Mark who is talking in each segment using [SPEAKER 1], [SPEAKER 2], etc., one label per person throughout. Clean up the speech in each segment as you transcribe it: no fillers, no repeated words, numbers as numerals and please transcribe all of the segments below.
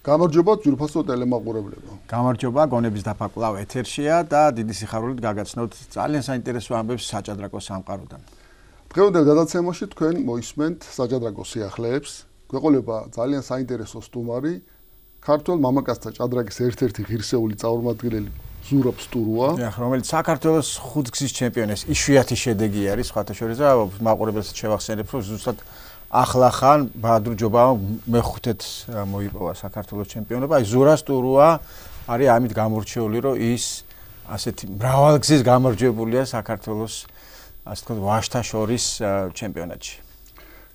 [SPEAKER 1] გამარჯობა ძვირფასო ტელემაყურებლებო.
[SPEAKER 2] გამარჯობა, გონების დაფა კვლავ ეთერშია და დიდი სიხარულით გაგაცნოთ ძალიან საინტერესო ამბებს საჭადრაკო სამყაროდან.
[SPEAKER 1] დღევანდელ გადაცემაში თქვენ მოისმენთ საჭადრაკო სიახლეებს. გვეყოლება ძალიან საინტერესო სტუმარი, ქართველ მამაკაცთა ჭადრაკის ერთ-ერთი ღირსეული წარმომადგენელი ზურაბ სტურუა,
[SPEAKER 2] რომელიც საქართველოს ხუთგზის ჩემპიონის იშვიათი შედეგი არის, სხვათა შორის და მაყურებელს შევახსენებ, რომ ზუსტად ახლახან ბაადურ ჯობავამ მეხუთედ მოიპოვა საქართველოს ჩემპიონობა. აი ზურაბ სტურუა არის ამით გამორჩეული, რომ ის ასეთი მრავალგზის გამარჯვებულია საქართველოს ასე თქვა ვაჟთა შორის ჩემპიონატში.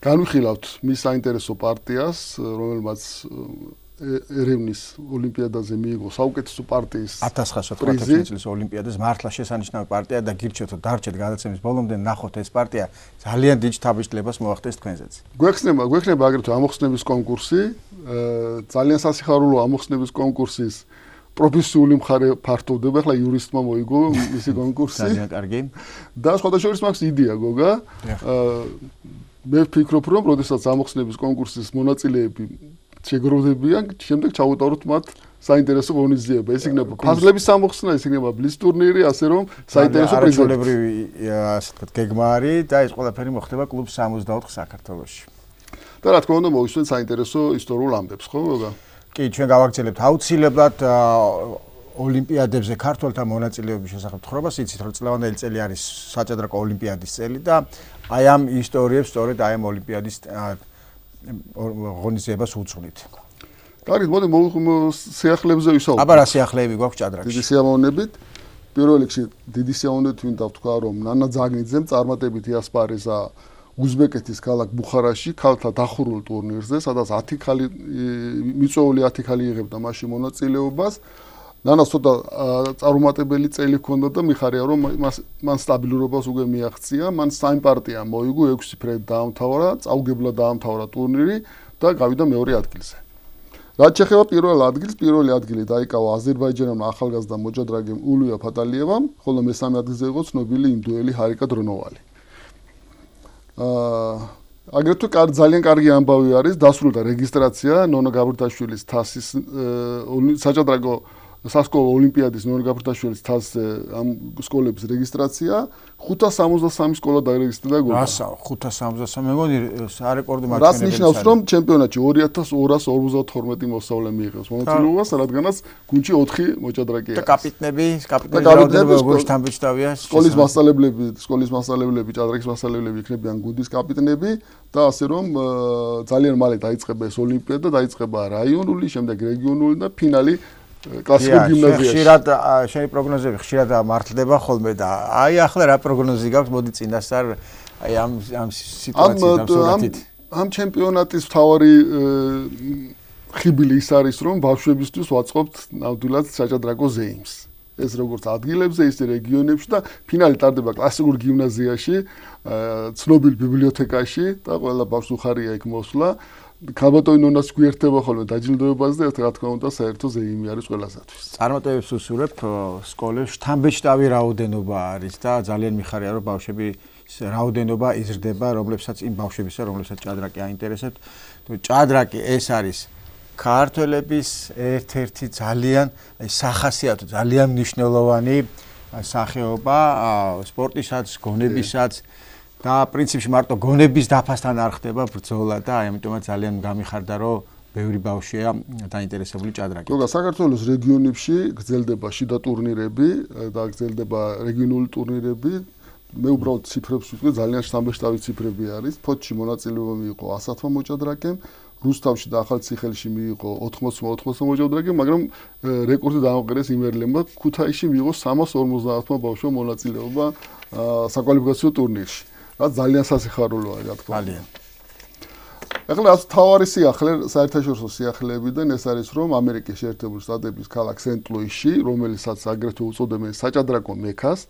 [SPEAKER 1] განვიხილავთ მის საინტერესო პარტიას, რომელმაც ერევნის ოლიმპიადაზე მიიღო საუკეთესო პარტიის
[SPEAKER 2] 1994 წლის ოლიმპიადაზე მართლა შესანიშნავი პარტია და გირჩევთ დარჩეთ გადაცემის ბოლომდე ნახოთ ეს პარტია ძალიან დიდ შთაბეჭდილებას მოახდენს თქვენზეც.
[SPEAKER 1] გვექნება აგრეთვე ამოხსნების კონკურსი, ძალიან სასიხარულო ამოხსნების კონკურსის პროფესიული მხარე ფართოვდება, ახლა იურისტმა მოიგო მისი კონკურსი.
[SPEAKER 2] ძალიან კარგი.
[SPEAKER 1] და სხვათა შორის მაქვს იდეა, გოგა. მე ვფიქრობ, რომ როდესაც ამოხსნების კონკურსის მონაწილეები შეგროვდებიან, შემდეგ ჩაუტაროთ მათ საინტერესო ღონისძიება. ეს იქნება ფაზლების ამოხსნა, ეს იქნება ბლის ტურნირი, ასე რომ საინტერესო პრიზები.
[SPEAKER 2] არაჩვეულებრივი, ასე ვთქვათ, გეგმა არის და ეს ყველაფერი მოხდება კლუბ 64 საქართველოში.
[SPEAKER 1] და რა თქმა უნდა, მოვისმენთ საინტერესო ისტორიულ ამბებს, ხო, გოგა?
[SPEAKER 2] კი, ჩვენ გავაგრძელებთ აუცილებლად ოლიმპიადებზე ქართველთა მონაწილეობის შესახებ თხრობას, იცით, რომ წლევანდელი წელი არის საჭადრაკო ოლიმპიადის წელი და აი ამ ისტორიებს სწორედ აი ამ ოლიმპიადის ღონისძიებას უძღვნით.
[SPEAKER 1] კარგი, მოდი სიახლეებზე ვისაუბროთ.
[SPEAKER 2] აბა რა სიახლეები გვაქვს ჭადრაკში?
[SPEAKER 1] დიდი სიამოვნებით. პირველ რიგში დიდი სიამოვნებით ვინდა ვთქვა, რომ ნანა ძაგნიძემ წარმატებით იასპარეზა უზბეკეთის ქალაქ ბუხარაში ქალთა დახურულ ტურნირზე, სადაც 10 ქალი მიწვეული 10 ქალი იღებდა მასში მონაწილეობას. ნანას ცოტა წარუმატებელი წელი ჰქონდა და მიხარია რომ მან სტაბილურობას უკვე მიაღწია, მან საიმ პარტია მოიგო 6 ფრედ დაამთავრა, წაუგებლად დაამთავრა ტურნირი და გავიდა მეორე ადგილზე. რაც შეეხება პირველ ადგილს, პირველი ადგილი დაიკავა აზერბაიჯანელმა ახალგაზრდა მოჭადრაკემ ულია ფატალიევამ, ხოლო მესამე ადგილზე იყო ცნობილი ინდოელი ჰარიკა დრონოვალი. აგრეთვე ძალიან კარგი ამბავი არის, დასრულდა რეგისტრაცია ნონა გაბრთაშვილის თასის საჭადრაკო სასკოლო ოლიმპიადის ნონა გაბრთაშვილის თასზე ამ სკოლების რეგისტრაცია 563 სკოლა დარეგისტრირდა გოგო.
[SPEAKER 2] 563 მეგონი სარეკორდო
[SPEAKER 1] მაჩვენებელი. რაც ნიშნავს, რომ ჩემპიონატში 2252 მოსწავლე მიიღებს მონაწილეობას, რადგანაც გუნდში 4 მოჭადრაკე არის.
[SPEAKER 2] და კაპიტნები როგორ შთამბეჭდავია?
[SPEAKER 1] სკოლის მასწავლებლები, ჭადრაკის მასწავლებლები იქნებიან გუნდის კაპიტნები და ასე რომ ძალიან მალე დაიწყება ეს ოლიმპიადა, დაიწყება რაიონული, შემდეგ რეგიონული და ფინალი კლასიკურ გიმნაზიაში.
[SPEAKER 2] ხშირად შენი პროგნოზები ხშირად მართლდება ხოლმე და აი ახლა რა პროგნოზი გაქვს, მოდი წინასწარ აი ამ სიტუაციით.
[SPEAKER 1] ამ ჩემპიონატის მთავარი ხიბილი ის არის, რომ ბავშვებისთვის ვაწყობთ ნამდვილად საჭადრაკო ზეიმს. ეს როგორც ადგილებზე, ისე რეგიონებში და ფინალი ტარდება კლასიკურ გიმნაზიაში, ცნობილ ბიბლიოთეკაში და ყველა ბავშვს უხარია იქ მოსვლა. ქალბატონი ნონას გვიერთება ხოლმე დაჯილდოებას და რა თქმა უნდა საერთო ზეიმი არის ყველასათვის.
[SPEAKER 2] წარმატებებს უსურვებ სკოლებში, შთამბეჭდავი რაოდენობა არის და ძალიან მიხარია რომ ბავშვები რაოდენობა იზრდება, რომლებსაც იმ ბავშვებისა, რომლებსაც ჭადრაკი აინტერესებთ. ჭადრაკი ეს არის ქართველების ერთ-ერთი ძალიან სახასიათო, ძალიან მნიშვნელოვანი სახეობა სპორტისაც, გონებისაც. და პრინციპში მარტო გონების დაფასთან არ ხდება ბრძოლა და აი ამიტომაც ძალიან გამიხარდა რომ ბევრი ბავშვია დაინტერესებული ჭადრაკით.
[SPEAKER 1] გოგა, საქართველოს რეგიონებში გრძელდება შიდა ტურნირები და გრძელდება რეგიონული ტურნირები. მე უბრალოდ ციფრებს ვიტყვი, ძალიან შთამბეჭდავი ციფრები არის. ფოთში მონაწილეობა მიიღო 100 მოჭადრაკემ, რუსთავში და ახალციხელში მიიღო 80 მოჭადრაკემ, მაგრამ რეკორდი დაამყარეს იმერლებმა, ქუთაისში მიიღო 350 ბავშვმა მონაწილეობა საკვალიფიკაციო ტურნირში. რაც ძალიან სასიხარულოა, რა თქმა უნდა. ახლა რაც თავარი სიახლე, საერთაშორისო სიახლეებიდან ეს არის, რომ ამერიკის შეერთებული შტატების ქალაქ სენტ-ლუისში, რომელსაც აგრეთვე უწოდებენ საჭადრაკო მექას,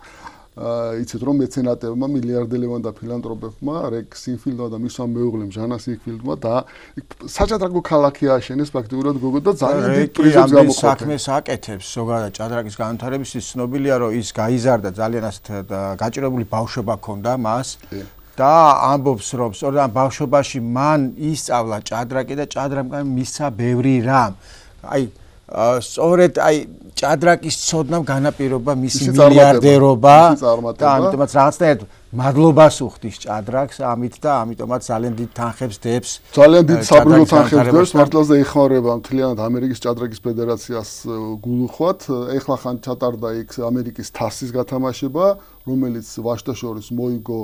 [SPEAKER 1] იცით რომ მეცენატებმა, მილიარდელებმა და ფილანტროპებმა, რეკ სინფილდმა და მისმა მეუღლემ ჟანა სინფილდმა და საჭადრაკო ქალაქი ააშენეს ფაქტიურად გოგო და ძალიან დიდ პრიზებს გამოყოფენ.
[SPEAKER 2] საქმეს აკეთებს ზოგადად ჭადრაკის განვითარებისთვის ცნობილია რომ ის გაიზარდა ძალიან ასეთ გაჭირებული ბავშვობა ჰქონდა მას და ამბობს რომ სწორედ ამ ბავშვობაში მან ისწავლა ჭადრაკი და ჭადრაკმა მისცა ბევრი რამ. აი სწორედ აი ჭადრაკის ცოდნამ განაპირობა მისი მილიარდერობა და ამიტომაც რაღაცნაირად მადლობას უხდის ჭადრაკს ამით და ამიტომაც ძალიან დიდ თანხებს დებს
[SPEAKER 1] ძალიან დიდ საბრალო თანხებს დებს მართლაზე ეხმარება მთლიანად ამერიკის ჭადრაკის ფედერაციას გულუხვად ეხლა ხან ჩატარდა იქ ამერიკის თასის გათამაშება რომელიც ვაშტაშორის მოიგო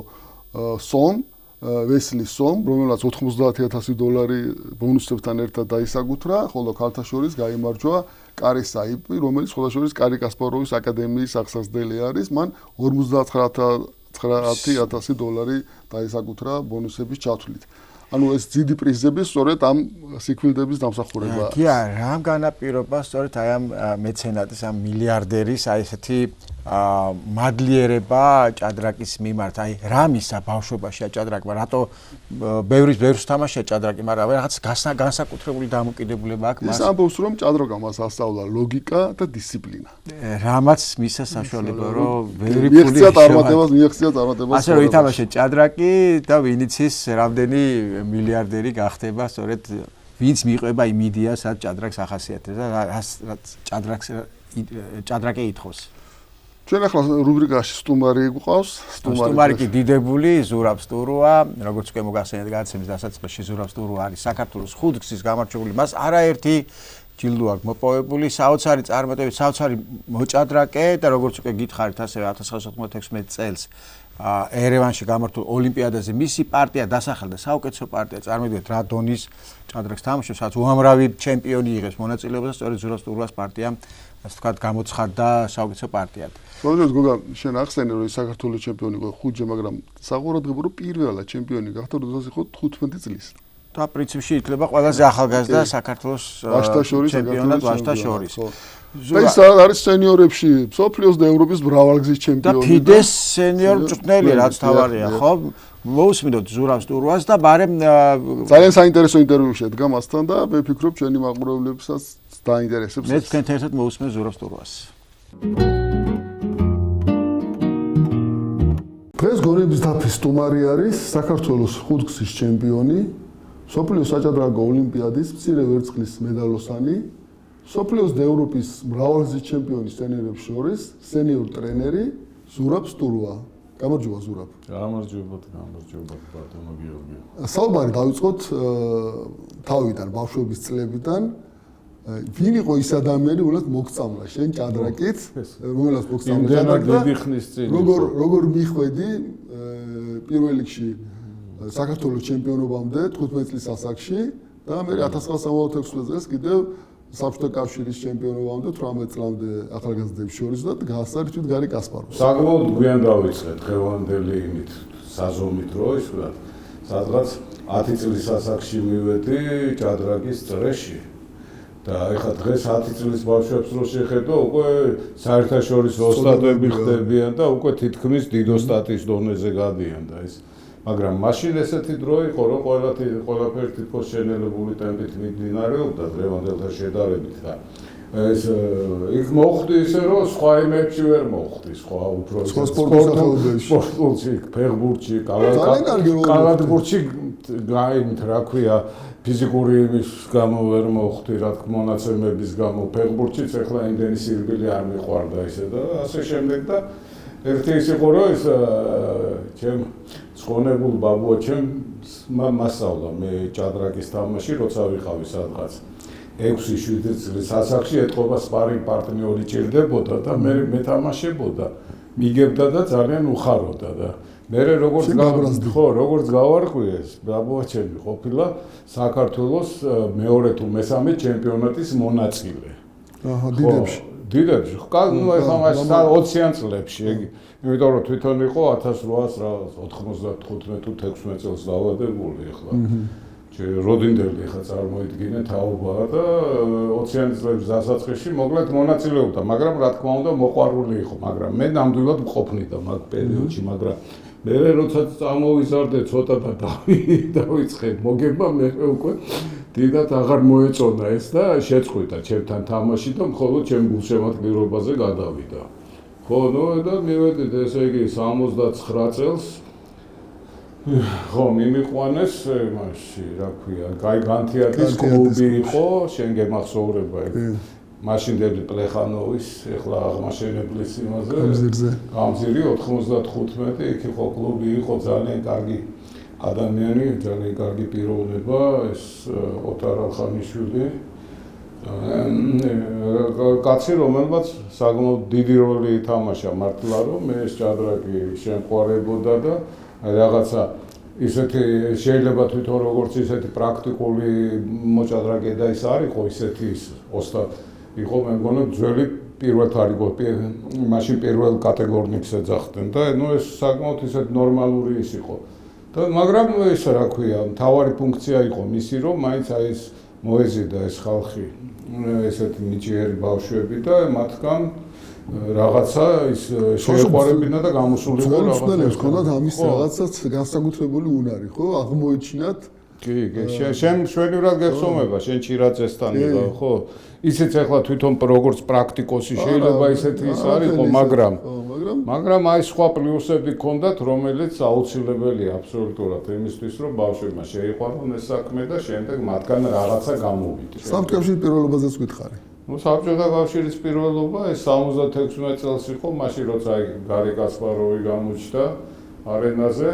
[SPEAKER 1] სომ ვესლი სომ, რომელსაც $90,000 ბონუსებთან ერთად დაისაგუთრა, ხოლო ქალთაშორის გაიმარჯვა კარი საიპი, რომელიც ხოლაშორის კარი კასპაროვის აკადემიის აღსაზრდელი არის, მან $99,000 დაისაგუთრა ბონუსების ჩათვლით. ანუ ეს დიდი პრიზები სწორედ ამ სიკვდილების დამსახურებაა.
[SPEAKER 2] კი არა, რამ განაპირობა სწორედ აი ამ მეცენატის, ამ მილიარდერის აი ესეთი მადლიერება ჭადრაკის მიმართ. აი რა მისცა ბავშვობაშია ჭადრაკმა, რატო ბევრს თამაშია ჭადრაკი, მაგრამ რაღაც განსაკუთრებული დამოკიდებულება აქვს მას.
[SPEAKER 1] ის ამბობს, რომ ჭადრაკმა მას ასწავლა ლოგიკა და დისციპლინა.
[SPEAKER 2] რამაც მისცა საშუალება, რომ ბევრი ფული
[SPEAKER 1] მიეღწია წარმატებას.
[SPEAKER 2] ასე რომ ითამაშე ჭადრაკი და ვინიცის რამდენი მილიარდერი გახდება, სწორედ ვინც მიყვება იმ იდეას, რაც ჭადრაკს ახასიათებს და რაც ჭადრაკი ითხოვს.
[SPEAKER 1] ჩვენ ახლა რუბრიკაში სტუმარი გვყავს,
[SPEAKER 2] სტუმარი კი დიდებული ზურაბ სტურუა, როგორც უკვე მოგახსენეთ გადაცემის დასაწყისში ზურაბ სტურუა არის საქართველოს ხუთგზის გამარჯვებული, მას არაერთი ჯილდო აქვს მოპოვებული, საოცარი წარმატებით, საოცარი მოჭადრაკე და როგორც უკვე გითხარით, ასევე 1996 წელს ერევანში გამართულ ოლიმპიადაზე მისი პარტია დასახელდა საუკეთესო პარტია, წარმოვიდგინეთ რა დონის ჭადრაკს თამაშობს, სადაც უამრავი ჩემპიონი იღებს მონაწილეობას და სწორედ ზურაბ სტურუას პარტიამ ასე ვთქვათ გამოცხადდა საუკეთესო პარტიად.
[SPEAKER 1] სწორედ გოგა, შენ ახსენე რომ საქართველოს ჩემპიონი იყო 5-ჯერ, მაგრამ საყურადღებო რომ პირველად ჩემპიონი გახდა, როდესაც იყო 15 წლის.
[SPEAKER 2] და პრინციპში ითვლება ყველაზე ახალგაზრდა საქართველოს ჩემპიონად ვაშტაშორის.
[SPEAKER 1] და ის არის სენიორებში, მსოფლიოს და ევროპის მრავალგზის ჩემპიონი.
[SPEAKER 2] და ფიდეს სენიორ მწვრთნელი რაც თავარია, ხო? მოусმინოთ ზურაბ სტურუას და ბარემ
[SPEAKER 1] ძალიან საინტერესო ინტერვიუ შედგა მასთან და მე ვფიქრობ ჩვენი მაყურებლებსაც დაინტერესებს.
[SPEAKER 2] მე თქვენთან ერთად მოусმინე ზურაბ სტურუას.
[SPEAKER 1] დღეს გონების დაფის სტუმარი არის საქართველოს ხუთგზის ჩემპიონი, მსოფლიოს საჭადრაკო ოლიმპიადის მცირე ვერცხლის მედალოსანი, მსოფლიოს და ევროპის მრავალგზის ჩემპიონი სენიორებს შორის, სენიორ ტრენერი ზურაბ სტურუა. გამარჯობა ზურაბ.
[SPEAKER 3] გამარჯობა ბატონო გიორგი.
[SPEAKER 1] საუბარი დავიწყოთ თავიდან, ბავშვობის წლებიდან. ვინ იყო ის ადამიანი, რომელსაც მოგწამლა შენ ჭადრაკით, რომელსაც მოგწამლა ჭადრაკი? როგორ მიხვედი პირველ რიგში საქართველოს ჩემპიონობამდე 15 წლის ასაკში და მე 1966 წელს კიდევ საბჭოთა კავშირის ჩემპიონობამდე 18 წლამდე ახალგაზრდებს შორის და გაასწრით გარი კასპაროვს.
[SPEAKER 3] საკმაოდ გვიან დავიწყე დღევანდელი იმით საზომით რო ის ვთქვათ, სადღაც 10 წლის ასაკში მივედი ჭადრაკის წრეში. და ეხლა დღეს 10 წლის ბავშვებს რო შეხედო, უკვე საერთაშორისო ოსტატები ხდებიან და უკვე თითქმის დიდ ოსტატის დონეზე გადიან და ეს მაგრამ მაშინ ესეთი დრო იყო, რომ ყველაფერი თითქოს შენელებული ტემპით მიმდინარეობდა დღევანდელთან შედარებით და ეს იქ მოხდი ისე, რომ სხვა იმებში ვერ მოხდი, სხვა უფრო სპორტში, ფეხბურთში, კალათბურთში გაიმით, რა ქვია, ფიზიკური იმის გამო ვერ მოხდი, რა თქმა მონაცემების გამო, ფეხბურთშიც ეხლა იმდენი სირბილი არ მიყვარდა ისე და ასე შემდეგ და ერთი ის იყო, რომ ეს ჩემ ცხონებულ ბაბუა ჩემ მასწავლა მე ჭადრაკის თამაში, როცა ვიყავი სადღაც 6-7 წლის ასაკში ეთყობა სპარინგ პარტნიორი ჭირდებოდა და მე მეთამაშებოდა, მიგებდა და ძალიან უხაროდა და მე როგორც გავარკვიეს, ბაბუა ჩემი ყოფილა საქართველოს მეორე თუ მესამე ჩემპიონატის მონაწილე.
[SPEAKER 1] დიდებში.
[SPEAKER 3] დიდებში. ნუ ეხლა მას 20-იან წლებში, იმიტომ რომ თვითონ იყო 1895 თუ 16 წელს დაავადებული ეხლა. როდინდელი ეხლა წარმოიდგინე თაობაა და 20-იან წლების დასაწყისში მოკლედ მონაწილეობდა, მაგრამ რა თქმა უნდა მოყვარული იყო, მაგრამ მე ნამდვილად მყოფნიდა მაგ პერიოდში, მაგრამ მე როცა წამოვიზარდე ცოტა და დავიწყე მოგება, მე უკვე დიდად აღარ მოეწონა ეს და შეწყვიტა ჩემთან თამაში და მხოლოდ ჩემ გულშემატკივრობაზე გადავიდა. ხო, ნუ და მივედით ესე იგი 79 წელს ხო, მიმიყვანეს მასში, რა ქვია, კაი განთიადის კლუბი იყო, შენ გემახსოვრება ეგ. მაშინდელი პლეხანოვის, ეხლა აღმაშენებლის იმაზე. გამზირი 95, იქ იყო კლუბი, იყო ძალიან კარგი ადამიანი, ძალიან კარგი პიროვნება, ეს ოტარ ალხანიშვილი. კაცი, რომელმაც საკმაოდ დიდი როლი ითამაშა მართლა, რომ ეს ჭადრაკი შემყარებოდა და რაღაცა ისეთი შეიძლება თვითონ როგორც ისეთი პრაქტიკული მოჭადრაკე და ის არ იყო ისეთი ოსტატ იყო მე მგონი ძველი პირველთარი მაშინ პირველ კატეგორნიკს ეძახდნენ და ნუ ეს საკმაოდ ისეთი ნორმალური ის იყო და მაგრამ ეს რა ქვია მთავარი ფუნქცია იყო მისი რომ მაინც აი ეს მოეზიდა ეს ხალხი ესეთი ნიჭიერი ბავშვები და მათგან რაღაცა ის შეეყვარებინა და გამოსულიყო რაღაცა.
[SPEAKER 1] ეს ქონდათ ამის რაღაცაც განსაკუთრებული უნარი, ხო? აღმოეჩინათ.
[SPEAKER 3] კი, შენ შვენივრად გეხსოვნება, შენ ჩირაძესთან იყო, ხო? ისიც ახლა თვითონ როგორც პრაქტიკოსი შეიძლება ისეთი ის არისო, მაგრამ აი სხვა პლუსები ქონდათ, რომელიც აუცილებელია აბსოლუტურად იმისთვის, რომ ბავშვებმა შეიყვარონ ეს საქმე და შემდეგ მათგან რაღაცა გამოვიდეს.
[SPEAKER 1] საბჭოთა პირველობაზეც გითხარი.
[SPEAKER 3] ნუ საბჭოთა კავშირის პირველობა ეს 76 წელს იყო, მაშინ როცა აი გარი კასპაროვი გამოჩნდა არენაზე,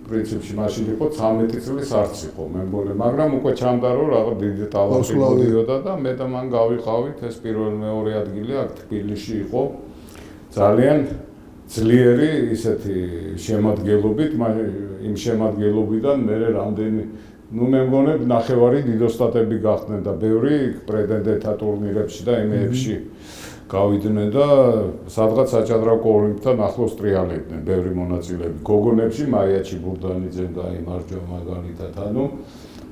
[SPEAKER 3] პრინციპში მაშინ იყო 13 წლის არც იყო, მე მგონი, მაგრამ უკვე ჩანდა რომ რაღაც დიდი ტალანტი მოდიოდა და მე და მან გავიყავით ეს პირველ-მეორე ადგილი აქ თბილისში იყო. ძალიან ძლიერი ისეთი შემადგენლობით, იმ შემადგენლობიდან მე რამდენი ნუ მე მგონი ნახევარი დიდოსტატები გახდნენ და ბევრი პრეტენდენტთა ტურნირებში და იმეებში გავიდნენ და სადღაც საჭადრაკო ოლიმპთან ახლოს ტრიალებდნენ ბევრი მონაწილეები. გოგონებში მაიაჩი ბურდანიძემ გაიმარჯვა მაგალითად.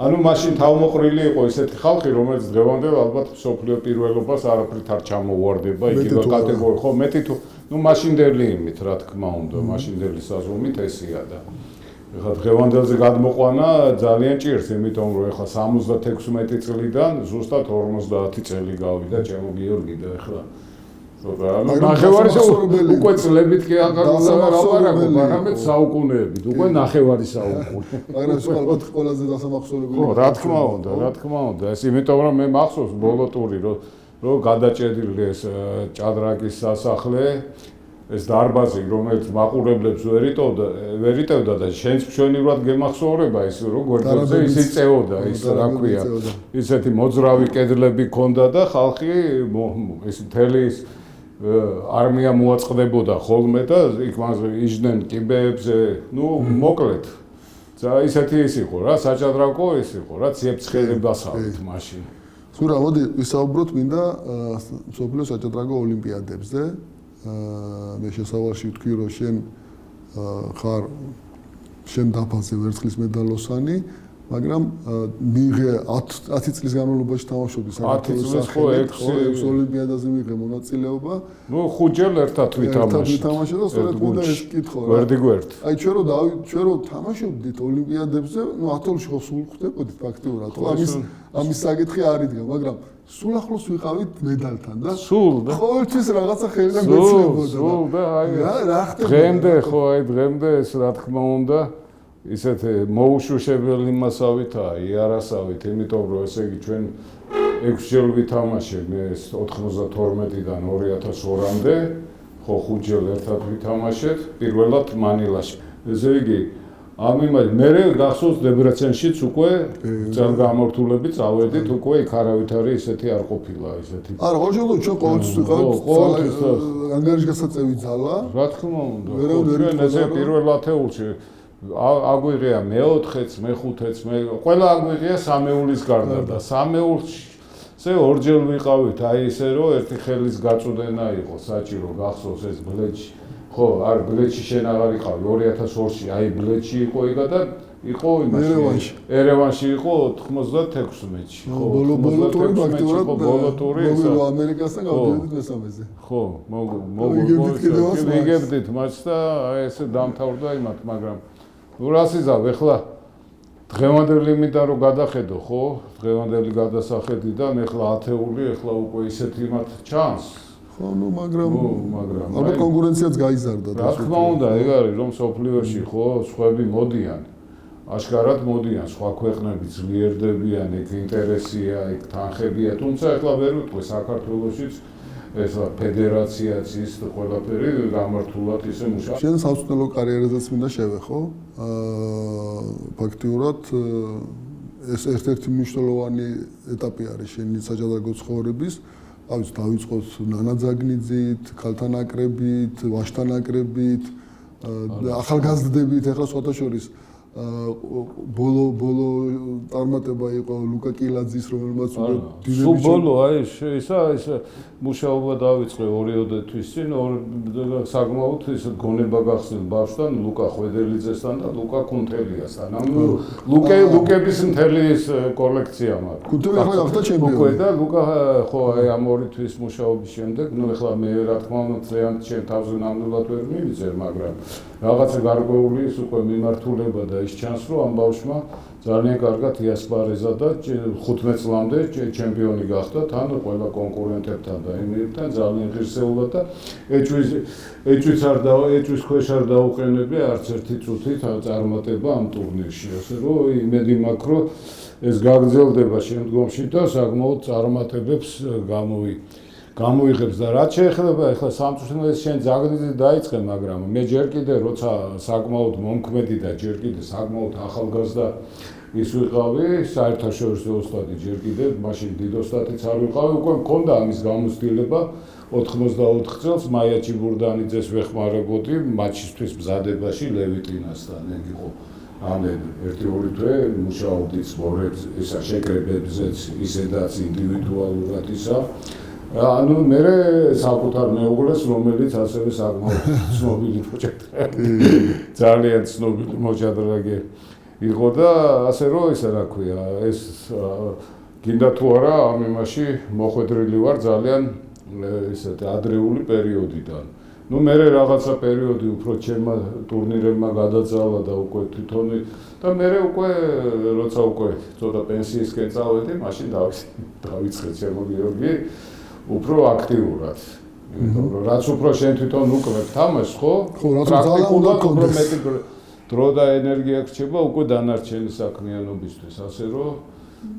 [SPEAKER 3] ანუ მაშინ თავმოყრილი იყო ესეთი ხალხი, რომელიც დღევანდელ ალბათ მსოფლიო პირველობას არაფრით არ ჩამოუვარდება იგივე კატეგორია. ხო, მეტი თუ ნუ მაშინდელი იმით, რა თქმა უნდა, მაშინდელი საზომით ესია და ეხლა დღევანდელზე გადმოყვანა ძალიან ჭირს, იმიტომ რომ ეხლა 76 წლიდან ზუსტად 50 წელი გავიდა ჩემო გიორგი და ეხლა ნახევარი უკვე წლებით კი აღარ არამედ საუკუნეებით, უკვე ნახევარი საუკუნე.
[SPEAKER 1] მაგრამ ეს ალბათ ყველაზე დასამახსოვრებელი.
[SPEAKER 3] ხო, რა თქმა უნდა, ეს იმიტომ რომ მე მახსოვს ბოლო ტური რომ გადაჭედილი ეს ჭადრაკის სასახლე ეს დარბაზი, რომელიც მაყურებლებს ვერ იტევდა და შენც მშვენივრად გემახსოვრება ის რომ გვერდზე ის იწეოდა ის რა ქვია ისეთი მოძრავი კედლები ქონდა და ხალხი ეს მთელი არმია მოაწყდებოდა ხოლმე და იქ მასზე იჯდნენ კიბეებზე, ნუ მოკლედ. ისეთი ის იყო რა, საჭადრაკო ის იყო რა, ციებ-ცხელებასავით მაშინ.
[SPEAKER 1] სულ რა, მოდი ვისაუბროთ მინდა მსოფლიო საჭადრაკო ოლიმპიადებზე. მე შესავალში ვთქვი რომ შენ დაფაზე ვერცხლის მედალოსანი, მაგრამ მიიღე 10 წლის განმავლობაში თამაშობდი საქართველოს სახელით, 6 ოლიმპიადაზე მიიღე მონაწილეობა.
[SPEAKER 3] ნუ ხუჯელ ერთად ვითამაშეთ.
[SPEAKER 1] და სწორედ მინდა ეს კითხო რა.
[SPEAKER 3] გვერდიგვერდ.
[SPEAKER 1] აი ჩვენ რომ თამაშობდით ოლიმპიადებზე, ნუ 10-ში ხო სულ ხვდებოდით ფაქტიურად, ხო ამის საკითხი არ იდგა, მაგრამ სულ ახლოს ვიყავით მედალთან და
[SPEAKER 3] სულ და
[SPEAKER 1] ყოველთვის რაღაცა ხელიდან გვეცლებოდა.
[SPEAKER 3] სულ და აი
[SPEAKER 1] რა ხდება?
[SPEAKER 3] დღემდე ეს რა თქმა უნდა ისეთ მოუშუშებელი მასავითაა, იარასავით, იმიტომ რომ ესე იგი ჩვენ 6 ჯერ ვითამაშე მე 92-დან 2002-მდე, ხო 5 ჯერ ერთად ვითამაშეთ, პირველად მანილაში. ესე იგი მე გახსოვს დებრეცენშიც უკვე წელგამორთულები წავედით, უკვე იქ არავით არის ისეთი არ ყოფილა ისეთი.
[SPEAKER 1] არა, ყოველთვის ჩვენ ყოველთვის ვიყავით ანგარიშგასაწევი ძალა.
[SPEAKER 3] რა თქმა უნდა, ჩვენ ესე პირველ ათეულში აგვიღია მე-4-ც, მე-5-ც, ყველა აგვიღია სამეულის გარდა და სამეულზე ორჯერ ვიყავით, აი ისე რომ ერთი ხელის გაწუდენა იყო საჭირო, გახსოვს ეს ბლეჩი. ხო, არ ბლეჩი შენ აღარ იყავი 2002-ში, აი ბლეჩი იყო იგა და იყო იმაში. ერევანში იყო 96-ში. ხო,
[SPEAKER 1] ბოლო ტური ფაქტიურად
[SPEAKER 3] ბოლო ტური
[SPEAKER 1] ამერიკასთან გავდივდით მესამეზე.
[SPEAKER 3] ხო, მოგიგებდით მას და აი ესე დამთავრდა იმათ, მაგრამ ნუ რასიზავ, ეხლა დღევანდელი იმიდან რომ გადახედო, ხო? დღევანდელი გადასახედიდან ეხლა ათეული, ეხლა უკვე ისეთი იმათ ჩანს.
[SPEAKER 1] ხო, ნუ მაგრამ ალბათ კონკურენციაც გაიზარდა და
[SPEAKER 3] რა თქმა უნდა, ეგ არის რომ სოფლიოში ხო, სხვები მოდიან. აშკარად მოდიან სხვა ქვეყნები ძლიერდებიან, ეგ ინტერესია, ეგ თანხებია, თუმცა ახლა ვერ ვიტყვი საქართველოშიც ეს ფედერაციაც ის ყველაფერი გამართულად ისე მუშაობს.
[SPEAKER 1] შენ სამწვრთნელო კარიერაზეც მინდა შევეხო. ფაქტიურად ეს ერთ-ერთი მნიშვნელოვანი ეტაპი არის შენი საჯადარგო ცხოვრების. დავიწყოთ ნანა ძაგნიძით, ქალთა ნაკრებით, ვაჟთა ნაკრებით, ახალგაზრდებით, ახლა სხვათა შორის ბოლო წარმატება იყო ლუკა კილაძის, რომელმაც
[SPEAKER 3] სულ ბოლო აი ისა მუშაობა დავიწყე 2 თვის წინ, საკმაოდ ის გონება გახსნილ ბავშვთან, ლუკა ხვედელიძესთან და ლუკა კუნთელიასთან. ანუ ლუკების მთელი ის კოლექცია მაქვს.
[SPEAKER 1] კუნთელი ახლა გახდა ჩემპიონი.
[SPEAKER 3] უკვე და ლუკა ხო აი ამ 2 თვის მუშაობის შემდეგ, ნუ ახლა მე რა თქმა უნდა ძალიან ჩემ თავზე ნამდვილად ვერ მივიძერ, მაგრამ რაღაცა გარკვეული ის უკვე მიმართულება და ის ჩანს, რომ ამ ბავშვმა ძალიან კარგად იასპარეზა და 15 წლამდე ჩემპიონი გახდა თან ყველა კონკურენტებთან და იმებთან ძალიან ღირსეულად და ეჭვის ქვეშ არ დაუყენებია არც ერთი წუთით წარმატება ამ ტურნირში. ასე რომ იმედი მაქვს, რომ ეს გაგრძელდება შემდგომში და საკმაოდ წარმატებებს გამოიღებს და რაც შეეხება ახლა სამწვრთნელოს შენ ძაგნიძე დაიწყე, მაგრამ მე ჯერ კიდე როცა საკმაოდ მომქმედი და ჯერ კიდე საკმაოდ ახალგაზრდა ის ვიყავი, საერთაშორისო ოსტატი ჯერ კიდე, მაშინ დიდ ოსტატიც არ ვიყავი, უკვე მქონდა ამის გამოცდილება 84 წელს მაია ჩიბურდანიძეს ვეხმარებოდი მატჩისთვის მზადებაში ლევიტინასთან, ეგ იყო ამენ 1-2 თვე მუშაობდი სპორტ ისა შეკრებებზეც ისედაც ინდივიდუალურად ისა ანუ მე საკუთარ მეუღლეს, რომელიც ასევე საკმაოდ ცნობილი მოჭადრაკე, ძალიან ცნობილი მოჭადრაკე იყო და ასე რომ ისა რა ქვია, ეს გინდა თუ არა ამ იმაში მოხვედრილი ვარ ძალიან ესეთი ადრეული პერიოდიდან. ნუ მე რაღაცა პერიოდი უფრო ჩემმა ტურნირებმა გადაძალა და უკვე თვითონი და მე უკვე როცა უკვე ცოტა პენსიისკენ წავედი, მაშინ დავიწყე ჩემო გიორგი უფრო აქტიურად. იმიტომ რომ რაც უფრო შენ თვითონ უკლებ თამაშს, ხო? პრაქტიკულად უფრო მეტი დრო და ენერგია გრჩება უკვე დანარჩენი საქმიანობისთვის, ასე რომ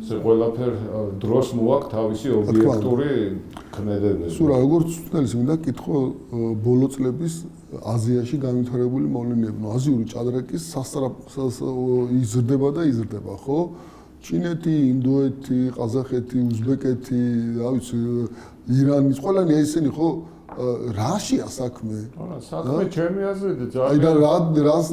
[SPEAKER 3] ეს ყველაფერ დროს მოაქვს თავისი ობიექტური ქმედებები.
[SPEAKER 1] სულ როგორც წუთელის მინდა კითხო ბოლო წლების აზიაში განვითარებული მოვლენები. ნუ აზიური ჭადრაკის იზრდება და იზრდება, ხო? ჩინეთი, ინდოეთი, ყაზახეთი, უზბეკეთი, რა ვიცი, ირანის, ყველანი ესენი ხო რაშია საქმე?
[SPEAKER 3] არა, საქმე ჩემი აზრით
[SPEAKER 1] ძალიან რას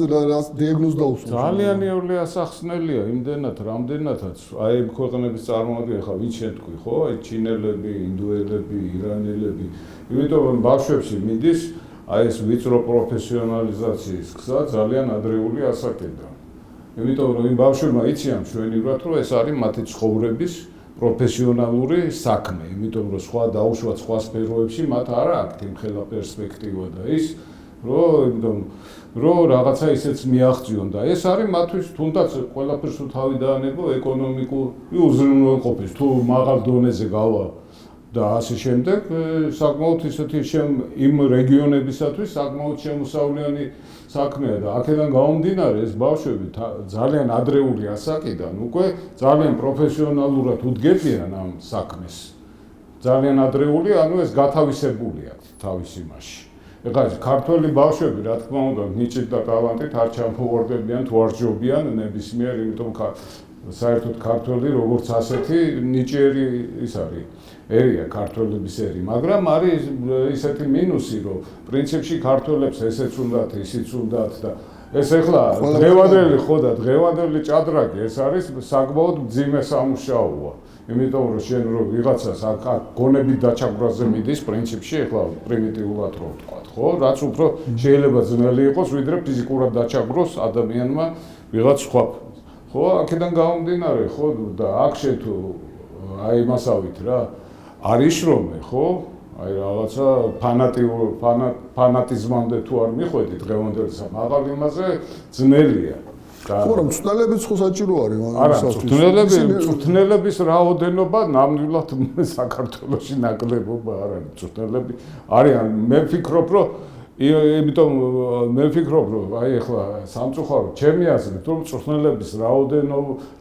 [SPEAKER 1] დიაგნოზ დაუსვამს.
[SPEAKER 3] ძალიან ეული ასახსნელია იმდენად, რამდენადაც აი ამ ქვეყნების წარმოადგენა ხა ვინ შეთქვი, ხო? აი ჩინელები, ინდოელები, ირანელები. იმიტომ რომ ბავშვებში მიდის აი ეს ვიწრო პროფესიონალიზაციის გზა ძალიან ადრეული ასაკიდან. იმიტომ რომ იმ ბავშვებმა იციან მშვენივრად, რომ ეს არის მათი ცხოვრების პროფესიონალური საქმე, იმიტომ რომ სხვა დაუშვათ სხვა სფეროებში მათ არ აქვს იმხელა პერსპექტივა და ის რომ რაღაცა ისეც მიაღწიონ და ეს არის მათთვის თუნდაც ყველაფერს თუ თავი დაანებო ეკონომიკური უზრუნველყოფის თუ მაღალ დონეზე გავა და ასე შემდეგ საკმაოდ ისეთი იმ რეგიონებისათვის საკმაოდ შემოსავლიანი საქმეა და აქედან გამომდინარე ეს ბავშვები ძალიან ადრეული ასაკიდან უკვე ძალიან პროფესიონალურად უდგებიან ამ საქმეს. ძალიან ადრეული, ანუ ეს გათავისებულია თავის იმაში. ეხლა ქართველი ბავშვები, რა თქმა უნდა, ნიჭით და ტალანტით არ ჩამოვარდებიან თუ არ ჯობიან ნებისმიერ, იმიტომ საერთოდ ქართველი როგორც ასეთი ნიჭიერი ის არის. ერია ქართველების ერი, მაგრამ არის ისეთი მინუსი, რომ პრინციპში ქართველებს ესეც უნდათ, ისიც უნდათ და ეს ეხლა დღევანდელი ხო და დღევანდელი ჭადრაკი ეს არის საკმაოდ მძიმე სამუშაოა. იმიტომ რომ შენ რო ვიღაცას გონებით დაჩაგვრაზე მიდის პრინციპში ეხლა პრიმიტიულად რო ვთქვათ, ხო? რაც უფრო შეიძლება ძნელი იყოს, ვიდრე ფიზიკურად დაჩაგვროს ადამიანმა ვიღაც სხვა. ხო, აქედან გამომდინარე, ხო და აქ შე თუ აი მასავით რა არის შრომე, ხო? აი რაღაცა ფანატიზმამდე თუ არ მიხვედი დღევანდელ მაღალ იმაზე ძნელია.
[SPEAKER 1] ხო, რომ მწვრთნელებიც ხო საჭირო არის
[SPEAKER 3] არა, მწვრთნელების რაოდენობა ნამდვილად საქართველოში ნაკლებობა არ არის. მწვრთნელები არიან, მე ვფიქრობ, რომ იმიტომ მე ვფიქრობ, რომ აი ახლა სამწუხაროდ ჩემი აზრით, რომ მწვრთნელების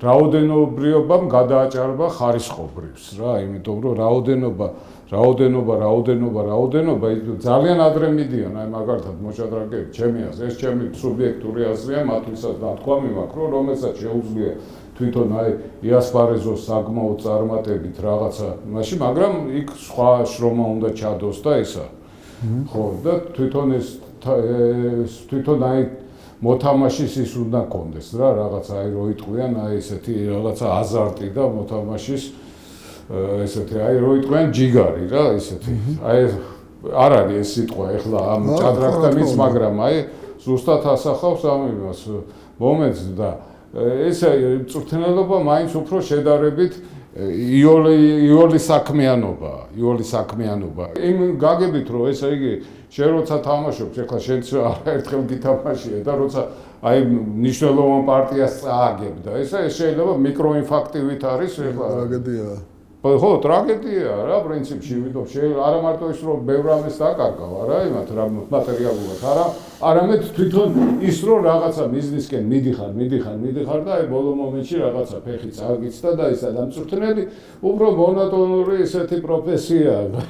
[SPEAKER 3] რაოდენობრიობამ გადააჭარბა ხარისხობრივს რა, იმიტომ რომ რაოდენობა ძალიან ადრე მიდიან, აი მაგალითად მოჭადრაკეები, ჩემი აზრით, ეს ჩემი სუბიექტური აზრია, მათთვისაც ნათქვამი მაქვს, რომ რომელსაც შეუძლია თვითონ აი იასპარეზოს საკმაოდ წარმატებით რაღაცა მაშინ, მაგრამ იქ სხვა შრომა უნდა ჩადოს და ისა. ხო, და თვითონ აი მოთამაშის ის უნდა კონდეს რა, რაღაცა აი რო იტყვიან, აი ესეთი რაღაცა აზარტი და მოთამაშის ესეთი აი რო იტყვიან ჯიგარი რა, ესეთი. აი არ არის ეს სიტყვა ეხლა ამ ჭადრაკთანიც, მაგრამ აი ზუსტად ასახავს ამ იმას მომენტს და ეს მწვრთნელობა მაინც უფრო შედარებით იოლი საქმიანობა. იმ გაგებით რომ ესე იგი შენ როცა თამაშობ, ეხლა შენც არაერთხელ გითამაშია და როცა აი მნიშვნელოვან პარტიას წააგებ და ეს შეიძლება მიკროინფარქტივით არის ეხლა
[SPEAKER 1] ტრაგედია.
[SPEAKER 3] ხო, ტრაგედია რა პრინციპში, იმიტომ არა მარტო ის რომ ბევრ ამას დაკარგავ, არა იმათ რა მატერიალურად, არამედ თვითონ ის რომ რაღაცა ბიზნესკენ მიდიხარ და აი ბოლო მომენტში რაღაცა ფეხი წაგიცდა და ისა და მწვრთნელი უფრო მონოტონური ესეთი პროფესიაა.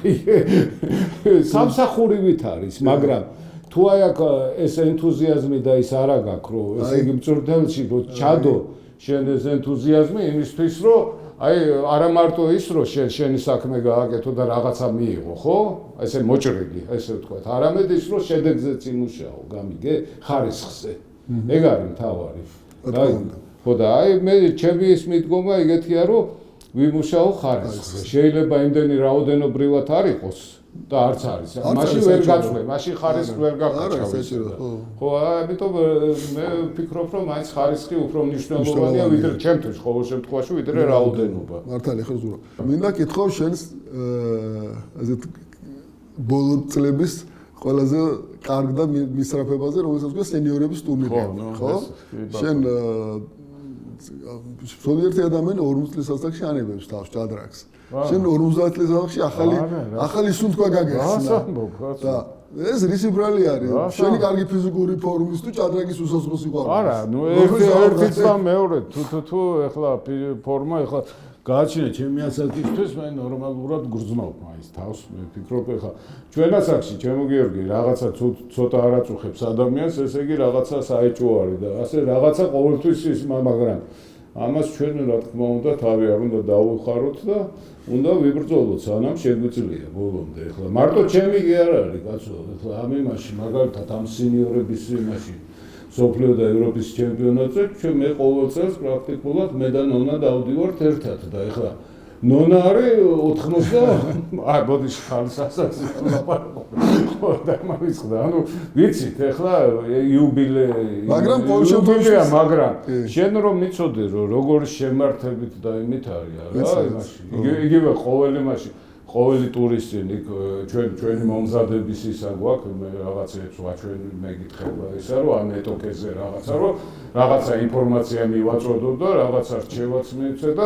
[SPEAKER 3] სამსახურივით არის, მაგრამ თუ აი აქ ეს ენთუზიაზმი და ის არა გაქვს, რომ ესე იგი მწვრთნელში რო ჩადო შენ ეს ენთუზიაზმი იმისთვის რომ აი არა მარტო ის რომ შენი საქმე გააკეთო და რაღაცა მიიღო, ხო? ესე მოჭრილი, ესე ვთქვათ. არამედ ის რომ შედეგზეც იმუშაო, გამიგე, ხარისხზე. ეგ არის მთავარი. ხო და აი მე ჩემი ის მიდგომა ეგეთია რომ ვიმუშაო ხარისხზე. შეიძლება იმდენი რაოდენობრივად არ იყოს და არც არის. მაშინ ვერ გაწვე, მაშინ ხარისხი ვერ გაკაჩავ. ხო, ამიტომ მე ვფიქრობ, რომ მაინც ხარისხი უფრო მნიშვნელოვანია ვიდრე ჩემთვის ყოველ შემთხვევაში ვიდრე რაოდენობა.
[SPEAKER 1] მართალი ხო ზურა. მინდა კითხო შენს ასეთ ბოლო წლების ყველაზე კარგ და მისწრაფებაზე, რომელსაც ქვია სენიორების ტურნირი, ხო? შენ ზოგიერთი ადამიანი 40 წლის ასაკში ანებებს თავს ჭადრაკს. შენ 50 წლის ასაკში ახალი სუნთქვა გაგეხსნა. და ეს რისი ბრალი არის? შენი კარგი ფიზიკური ფორმის თუ ჭადრაკის უსასრულო სიყვარული?
[SPEAKER 3] არა, ნუ ერთიც და მეორე თუ ეხლა ფორმა ეხლა გააჩინე ჩემი ასაკისთვის მე ნორმალურად გრძნობ მაინც თავს მე ვფიქრობ ეხლა ჩვენ ასაკში ჩემო გიორგი რაღაცა ცოტა არაწუხებს ადამიანს ესე იგი რაღაცა საეჭვო არის და ასე რაღაცა ყოველთვის ის მაგრამ ამას ჩვენ რა თქმა უნდა თავი არ უნდა დავუხაროთ და უნდა ვიბრძოლოთ სანამ შეგვიძლია ბოლომდე ეხლა მარტო ჩემი კი არ არის კაცო ეხლა ამ იმაში მაგალითად ამ სინიორების იმაში სოფლიო და ევროპის ჩემპიონატზე ჩვენ მე ყოველ წელს პრაქტიკულად მე და ნონა დავდივართ ერთად და ეხლა ნონა არის 80 აი ბოდიში ხალხს ასაცი ხო და მაგისხდა ანუ ვიცით ეხლა იუბილეი
[SPEAKER 1] მაგრამ ყოველ შემთხვევაში
[SPEAKER 3] მაგრამ შენ რომ მიცოდე რომ როგორი შემართებით და იმით არის რა იმაში იგივე ყოველი იმაში ყოველი ტურისტი ჩვენი მომზადების ისა გვაქვს მე რაღაცებს ვაჩვენ მეკითხება ისა რომ ამ ეტოკეზე რაღაცა ინფორმაცია მივაწოდო და რაღაცა რჩევაც მივცე და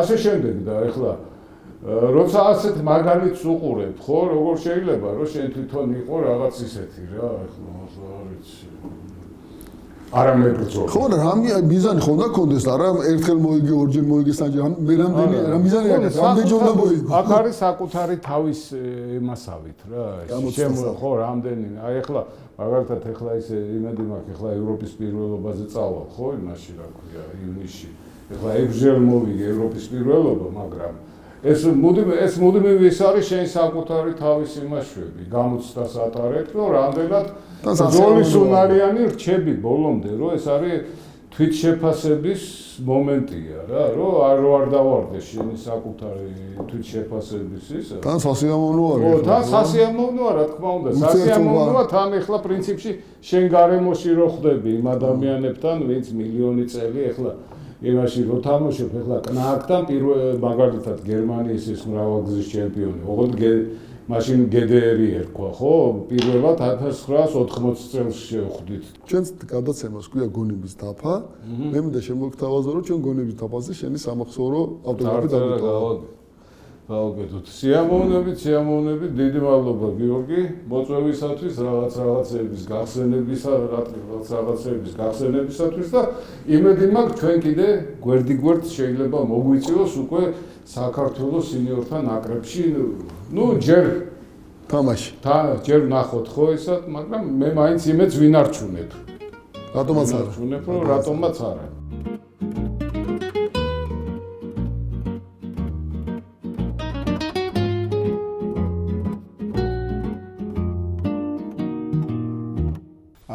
[SPEAKER 3] ასე შემდეგ და ეხლა როცა ასეთ მაგალითს უყურებ ხო როგორ შეიძლება რომ შენ თვითონ იყო რაღაც ისეთი რა ეხლა არ ვიცი არა მებრძოლ.
[SPEAKER 1] ხო და რა მიზანი ხო უნდა კონდეს არა ერთხელ მოიგე ორჯერ მოიგე სამჯერ მე რამდენი რა მიზანი აქვს რამდენი უნდა მოიგო.
[SPEAKER 3] აქ არის საკუთარი თავის იმასავით რა შემო ხო რამდენი აი ეხლა მაგალითად ეხლა ის იმედი მაქვს ეხლა ევროპის პირველობაზე წავალ ხო იმაში რა ქვია ივნისში ეხლა 6 ჯერ მოვიგე ევროპის პირველობა მაგრამ ეს მუდმივი ის არის შენ საკუთარი თავის იმაშვები გამოცდას ატარებ რომ რამდენად ზოლის უნარიანი რჩები ბოლომდე რომ ეს არის თვითშეფასების მომენტია რა რომ არ დავარდე შენი საკუთარი თვითშეფასების ისა
[SPEAKER 1] თან სასიამოვნო არის
[SPEAKER 3] ხო თან სასიამოვნოა რა თქმა უნდა სასიამოვნოა თან ეხლა პრინციპში შენ გარემოში რო ხდები იმ ადამიანებთან ვინც მილიონი წელი ეხლა იმაში რო თამაშობ ეხლა კნაკთან პირველ მაგალითად გერმანიის ის მრავალგზის ჩემპიონი ოღონდ მაშინ გედერი ერქვა ხო პირველად 1980 წელს შევხვდით
[SPEAKER 1] ჩვენს გადაცემას ქვია გონების დაფა მე მინდა შემოგთავაზო რომ ჩვენ გონების დაფაზე შენი სამახსოვრო ავტოგრაფი დავიტოვო
[SPEAKER 3] გავუკეთოთ. სიამოვნებით, დიდი მადლობა გიორგი, მოწვევისათვის, რაღაცეების გახსენებისათვის და იმედი მაქვს ჩვენ კიდე გვერდ შეიძლება მოგვიწიოს უკვე საქართველოს სინიორთა ნაკრებში. ჯერ
[SPEAKER 1] თამაში.
[SPEAKER 3] ჯერ ნახოთ ხო ისად, მაგრამ მე მაინც იმედს ვინარჩუნებ.
[SPEAKER 1] რატომაც არა?
[SPEAKER 3] რატომაც არა.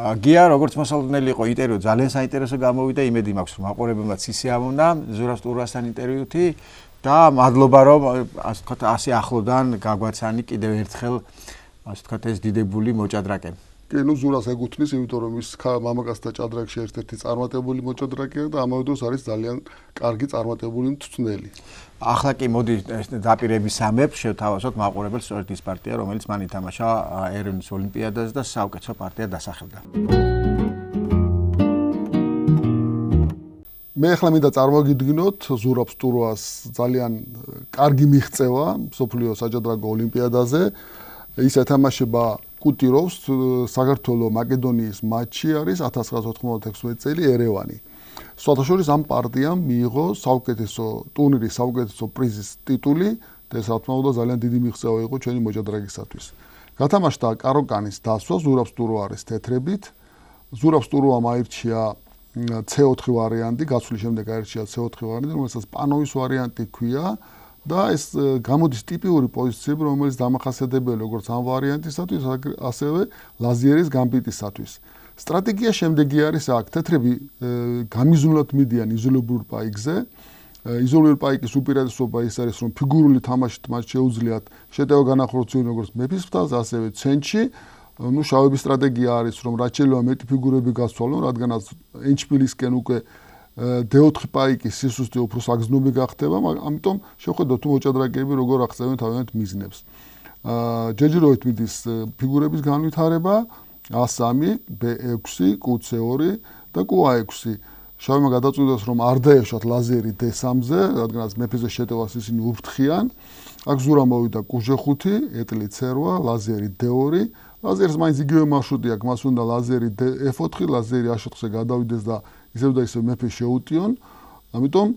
[SPEAKER 2] გია როგორც მოსალოდნელი იყო ინტერვიუ ძალიან საინტერესო გამოვიდა იმედი მაქვს რომ მაყურებელმაც ისიამოვნა ზურაბ სტურუასთან ინტერვიუთი და მადლობა რომ ასე ვთქვათ ასე ახლოდან გაგვაცანი კიდევ ერთხელ ასე ვთქვათ ეს დიდებული მოჭადრაკე.
[SPEAKER 1] კი, ზურას ეკუთვნის, იმიტომ რომ ის მამაკაცთა ჭადრაკში ერთ-ერთი წარმატებული მოჭადრაკეა და ამავე დროს არის ძალიან კარგი წარმატებული მწვრთნელი.
[SPEAKER 2] ახლა კი მოდი დაპირების სამებს შევთავაზოთ მაყურებელს სწორედ ის პარტია, რომელიც მან ითამაშა ერევნის ოლიმპიადაზე და საუკეთესო პარტია დასახელდა.
[SPEAKER 1] მე ახლა მინდა წარმოგიდგინოთ ზურაბ სტურუას ძალიან კარგი მიღწევა მსოფლიო საჭადრაკო ოლიმპიადაზე. ის ეთამაშება კუტიროვს საქართველოს მაკედონიის მატჩი არის 1996 წელი ერევანი. სხვათა შორის ამ პარტიამ მიიღო საუკეთესო ტურნირის საუკეთესო პრიზის ტიტული და ეს რა თქმა უნდა ძალიან დიდი მიღწევა იყო ჩვენი მოჭადრაკისათვის. გათამაშდა კაროკანის დასვა ზურაბ სტურუარის თეთრებით. ზურაბ სტურუამ აირჩია C4 ვარიანტი, გასვლის შემდეგ აირჩია C4 ვარიანტი, რომელსაც პანოვის ვარიანტი ჰქვია. და ეს გამოდის ტიპიური პოზიციები, რომელიც დამახასიათებელია როგორც ამ ვარიანტისათვის, ასევე ლაზიერის გამბიტისათვის. სტრატეგია შემდეგი არის აქ: თეთრები გამიზნულად მიდიან იზოლირებულ პაიკზე. იზოლირებულ პაიკის უპირატესობა ის არის, რომ ფიგურული თამაშით მათ შეუძლიათ შეტევა განახორციელონ როგორც მეფის ფრთაზე, ასევე ცენტრში. შავების სტრატეგია არის, რომ რაც შეიძლება მეტი ფიგურები გასცვალონ, რადგანაც ენჩპილისკენ უკვე D4 პაიკის სისუსტე უფრო საგრძნობი გახდება, ამიტომ შევხედოთ თუ მოჭადრაკეები როგორ აღწევენ თავიანთ მიზნებს. ჯერჯერობით მიდის ფიგურების განვითარება A3, B6, Q2 და Q6. შავებმა გადაწყვიტეს რომ არ დაეშვათ ლაზერი D3-ზე, რადგანაც მეფეზე შეტევას ისინი ურფრთხიან. აქ ზურა მოვიდა Q5, ეტლი C8, ლაზერი D2. ლაზერს მაინც იგივე მარშრუტი აქვს, მას უნდა ლაზერი F4, ლაზერი A7-ზე გადავიდეს და ისევ და ისევ მეფე შეუტიონ. ამიტომ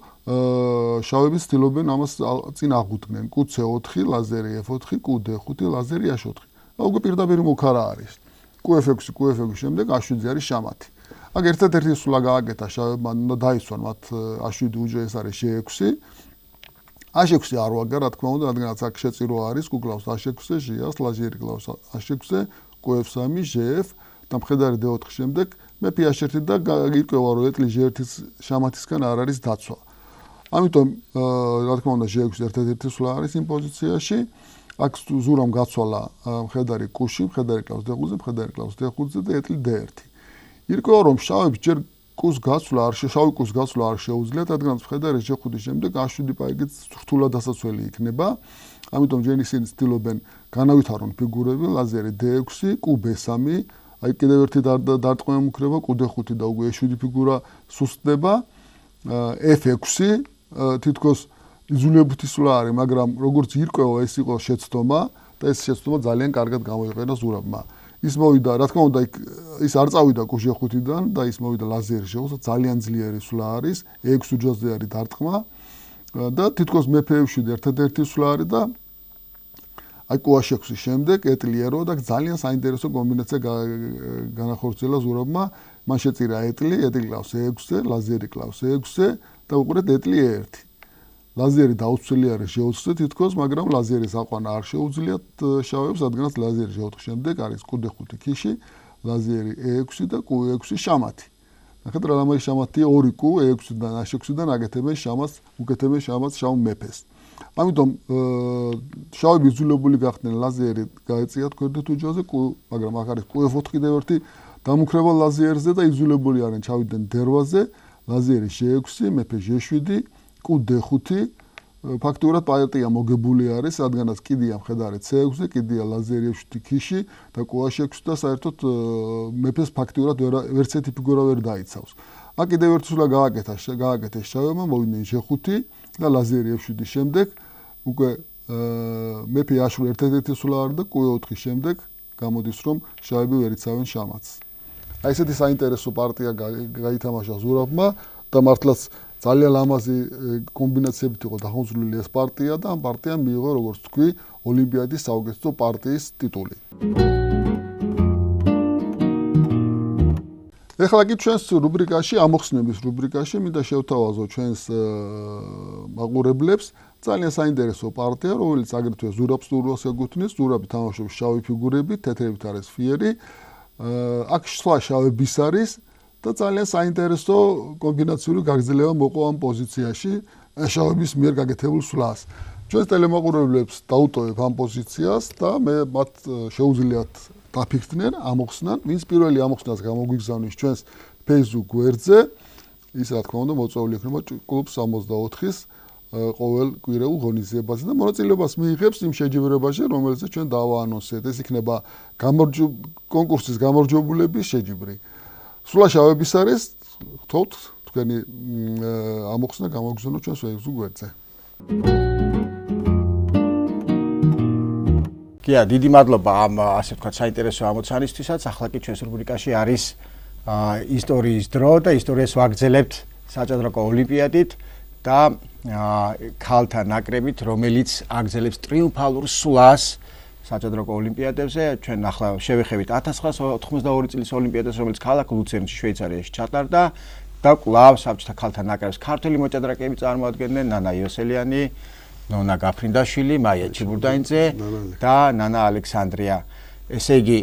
[SPEAKER 1] შავები ცდილობენ ამას წინ აღუდგნენ. Q4, ლაზერი F4, Q5, ლაზერი A7. უკვე პირდაპირ მოქარა არის. Q6 შემდეგ A7 არის შამათი. აქ ერთადერთი სულა გააკეთა შავებმა, უნდა დაისვან მათ A7 უჯრე ეს არის G6. A6 არ ვაგა, რა თქმა უნდა, რადგანაც აქ შეწირო არის, კუკლავს A6, ჟიას, ლაზერი კლავს A6, Q3, ჟ და მხედარი D4 შემდეგ მეფე A7 და ირკვევა რომ ეტლი G1-ის შამათისგან არ არის დაცვა. ამიტომ რა თქმა უნდა G6 ერთადერთი სულა არის იმ პოზიციაში. აქ ზურამ გაცვალა მხედარი Q-ში, მხედარი კლავს D5-ზე, მხედარი კლავს D5-ზე და ეტლი D1. ირკვევა რომ შავებს ჯერ კუს გაცვლა არ შავი კუს გაცვლა არ შეუძლიათ, რადგან მხედარი G5-ის შემდეგ A7 პაიკით რთულად დასაცველი იქნება. ამიტომ ჯერ ისინი ცდილობენ განავითარონ ფიგურები, ლაზერი D6, Q3, აი კიდევ ერთი დარტყმა მუქრება Q5 და უკვე E7 ფიგურა სუსტდება. F6 თითქოს იზოლირებითი სულა არის, მაგრამ როგორც ირკვევა ეს იყო შეცდომა და ეს შეცდომა ძალიან კარგად გამოიყენა ზურაბმა. ის მოვიდა, რა თქმა უნდა, ის არ წავიდა Q5-დან და ის მოვიდა ლაზერი G6, ძალიან ძლიერი სულა არის, E6 უჯრაზე არის დარტყმა და თითქოს მეფე E7 ერთადერთი სულა არის და აი Q6-ის შემდეგ ეტლი E8 და ძალიან საინტერესო კომბინაცია განახორციელა ზურაბმა. მან შეწირა ეტლი კლავს E6-ზე, ლაზერი კლავს E6-ზე და უყურეთ ეტლი E1. ლაზერი დაუცველი არის G4-ზე თითქოს, მაგრამ ლაზერის აყვანა არ შეუძლიათ შავებს, რადგანაც ლაზერი G4 შემდეგ არის Q5 ქიში, ლაზერი E6 და Q6 შამათი. ნახეთ რა ლამაზი შამათია 2 Q E6-დან A6-დან აკეთებენ შამათს, უკეთებენ შამათს შავ მეფეს. ამიტომ შავები იძულებული გახდნენ ლაზერი გაეწიათ გვერდით უჯრაზე, მაგრამ აქ არის Q4 კიდევ ერთი დამუქრება ლაზერზე და იძულებული არიან ჩავიდნენ დერვაზე, ლაზერი G6, მეფე G7, Q5 ფაქტურად პარტია მოგებული არის, რადგანაც კიდია მხედარი C6-ზე, კიდია ლაზერი E7 ქიში და Q6 და საერთოდ მეფეს ფაქტურად ვერც ერთი ფიგურა ვერ დაიცავს. აქ კიდევ ერთი სულა გააკეთეს შავებმა, მოვიდნენ G5 და ლაზერი E7 შემდეგ უკვე მეფე აშური ერთ-ერთი სულა არ და კვე 4 შემდეგ გამოდის რომ შავები ვერ იცავენ შამათს. აი ესეთი საინტერესო პარტია გაითამაშა ზურაბმა და მართლაც ძალიან ლამაზი კომბინაციებით იყო დახმძვრული ეს პარტია და ამ პარტიამ მიიღო როგორც თქვი ოლიმპიადის საუკეთესო პარტიის ტიტული. ეხლა კი ჩვენს რუბრიკაში ამოხსნების რუბრიკაში მინდა შევთავაზო ჩვენს მაყურებლებს ძალიან საინტერესო პარტია რომელიც აგრეთვე ზურაბს სურვილს ეკუთვნის ზურაბი თამაშობს შავი ფიგურებით თეთრებით არის ფიერი აქ სხვა შავების არის და ძალიან საინტერესო კომბინაციური გაგრძელება მოყვა ამ პოზიციაში შავების მიერ გაკეთებულ სვლას ჩვენს ტელემაყურებლებს დაუტოვებ ამ პოზიციას და მე მათ შეუძლიათ დაფიქრდნენ, ამოხსნან, ვინც პირველი ამოხსნას გამოგვიგზავნის ჩვენს Facebook გვერდზე, ის რა თქმა უნდა მოწვეული იქნება კლუბ 64-ის ყოველ კვირეულ ღონისძიებაზე და მონაწილეობას მიიღებს იმ შეჯიბრებაში, რომელზეც ჩვენ დავაანონსეთ. ეს იქნება კონკურსის გამარჯვებულების შეჯიბრი. სულა შავების არის, გთხოვთ თქვენი ამოხსნა გამოგზავნოთ ჩვენს Facebook გვერდზე.
[SPEAKER 2] კია, დიდი მადლობა ამ ასე ვთქვათ საინტერესო ამოცანისთვისაც. ახლა კი ჩვენს რუბრიკაში არის ისტორიის დრო და ისტორიას ვაგრძელებთ საჭადრაკო ოლიმპიადით და ქალთა ნაკრებით, რომელიც აგრძელებს ტრიუმფალურ სვლას საჭადრაკო ოლიმპიადებზე. ჩვენ ახლა შევეხებით 1982 წლის ოლიმპიადას, რომელიც ქალაქ ლუცერნში, შვეიცარიაში ჩატარდა და კვლავ საბჭოთა ქალთა ნაკრებს ქართველი მოჭადრაკეები წარმოადგენდნენ, ნანა იოსელიანი, ნონა გაფრინდაშვილი, მაია ჩიბურდაინძე და ნანა ალექსანდრია. ესე იგი,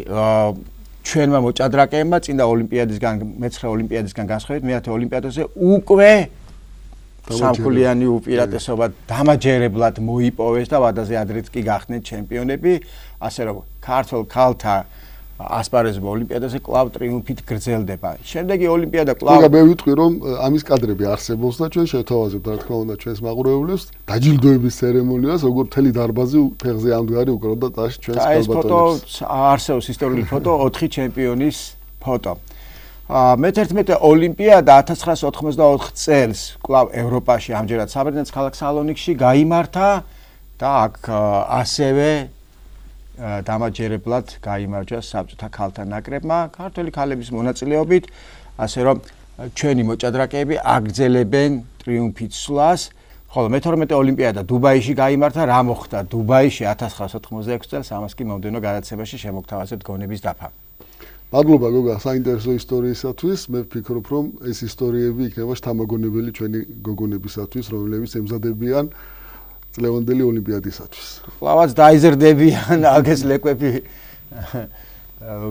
[SPEAKER 2] ჩვენმა მოჭადრაკეებმა წინდა ოლიმპიადისგან, მე-9 ოლიმპიადისგან განსხვავებით, მე-10 ოლიმპიადაზე უკვე სამხულიანი უპირატესობა დამაჯერებლად მოიპოვეს და ვადაზე ადრეც კი გახდნენ ჩემპიონები, ასე რომ ქართულ ქალთა ასპარეზობა ოლიმპიადაზე კვლავ ტრიუმფით გრძელდება. შემდეგი ოლიმპიადა კვლავ
[SPEAKER 1] მე ვიტყვი რომ ამის კადრები არსებობს და ჩვენ შევთავაზებთ რა თქმა უნდა ჩვენს მაყურებლებს დაჯილდოების ცერემონიას, როგორ მთელი დარბაზი ფეხზე ამდვარი უკრავდა ტაში ჩვენს
[SPEAKER 2] ქალბატონებს. ეს ფოტო არსებობს ისტორიული ფოტო 4 ჩემპიონის ფოტო. მე-11 ოლიმპიადა 1984 წელს კვლავ ევროპაში, ამჯერად საბერძნეთის ქალაქ სალონიკში გაიმართა და აქ ასევე დამაჯერებლად გაიმარჯვა საბჭოთა ქალთა ნაკრებმა ქართველი ქალების მონაწილეობით, ასე რომ ჩვენი მოჭადრაკეები აგრძელებენ ტრიუმფით სვლას, ხოლო მე-12 ოლიმპიადა დუბაიში გაიმართა, რა მოხდა დუბაიში 1986 წელს, ამას კი მომდევნო გადაცემაში შემოგთავაზებთ გონების დაფა.
[SPEAKER 1] მადლობა გოგა საინტერესო ისტორიისათვის, მე ვფიქრობ რომ ეს ისტორიები იქნება შთამაგონებელი ჩვენი გოგონებისათვის, რომლებიც ემზადებიან წლევანდელი ოლიმპიადისათვის.
[SPEAKER 2] კვლავაც დაიზრდებიან აგეს ლეკვები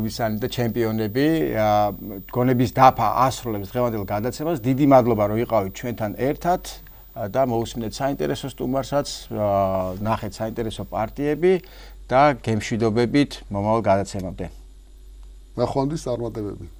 [SPEAKER 2] ვისანი და ჩემპიონები. გონების დაფა ასრულებს დღევანდელ გადაცემას. დიდი მადლობა რომ იყავით ჩვენთან ერთად და მოусმინეთ საინტერესო სტუმარსაც, ნახეთ საინტერესო პარტიები და გემშვიდობებით მომავალ გადაცემამდე.
[SPEAKER 1] ნახვამდის წარმატებები.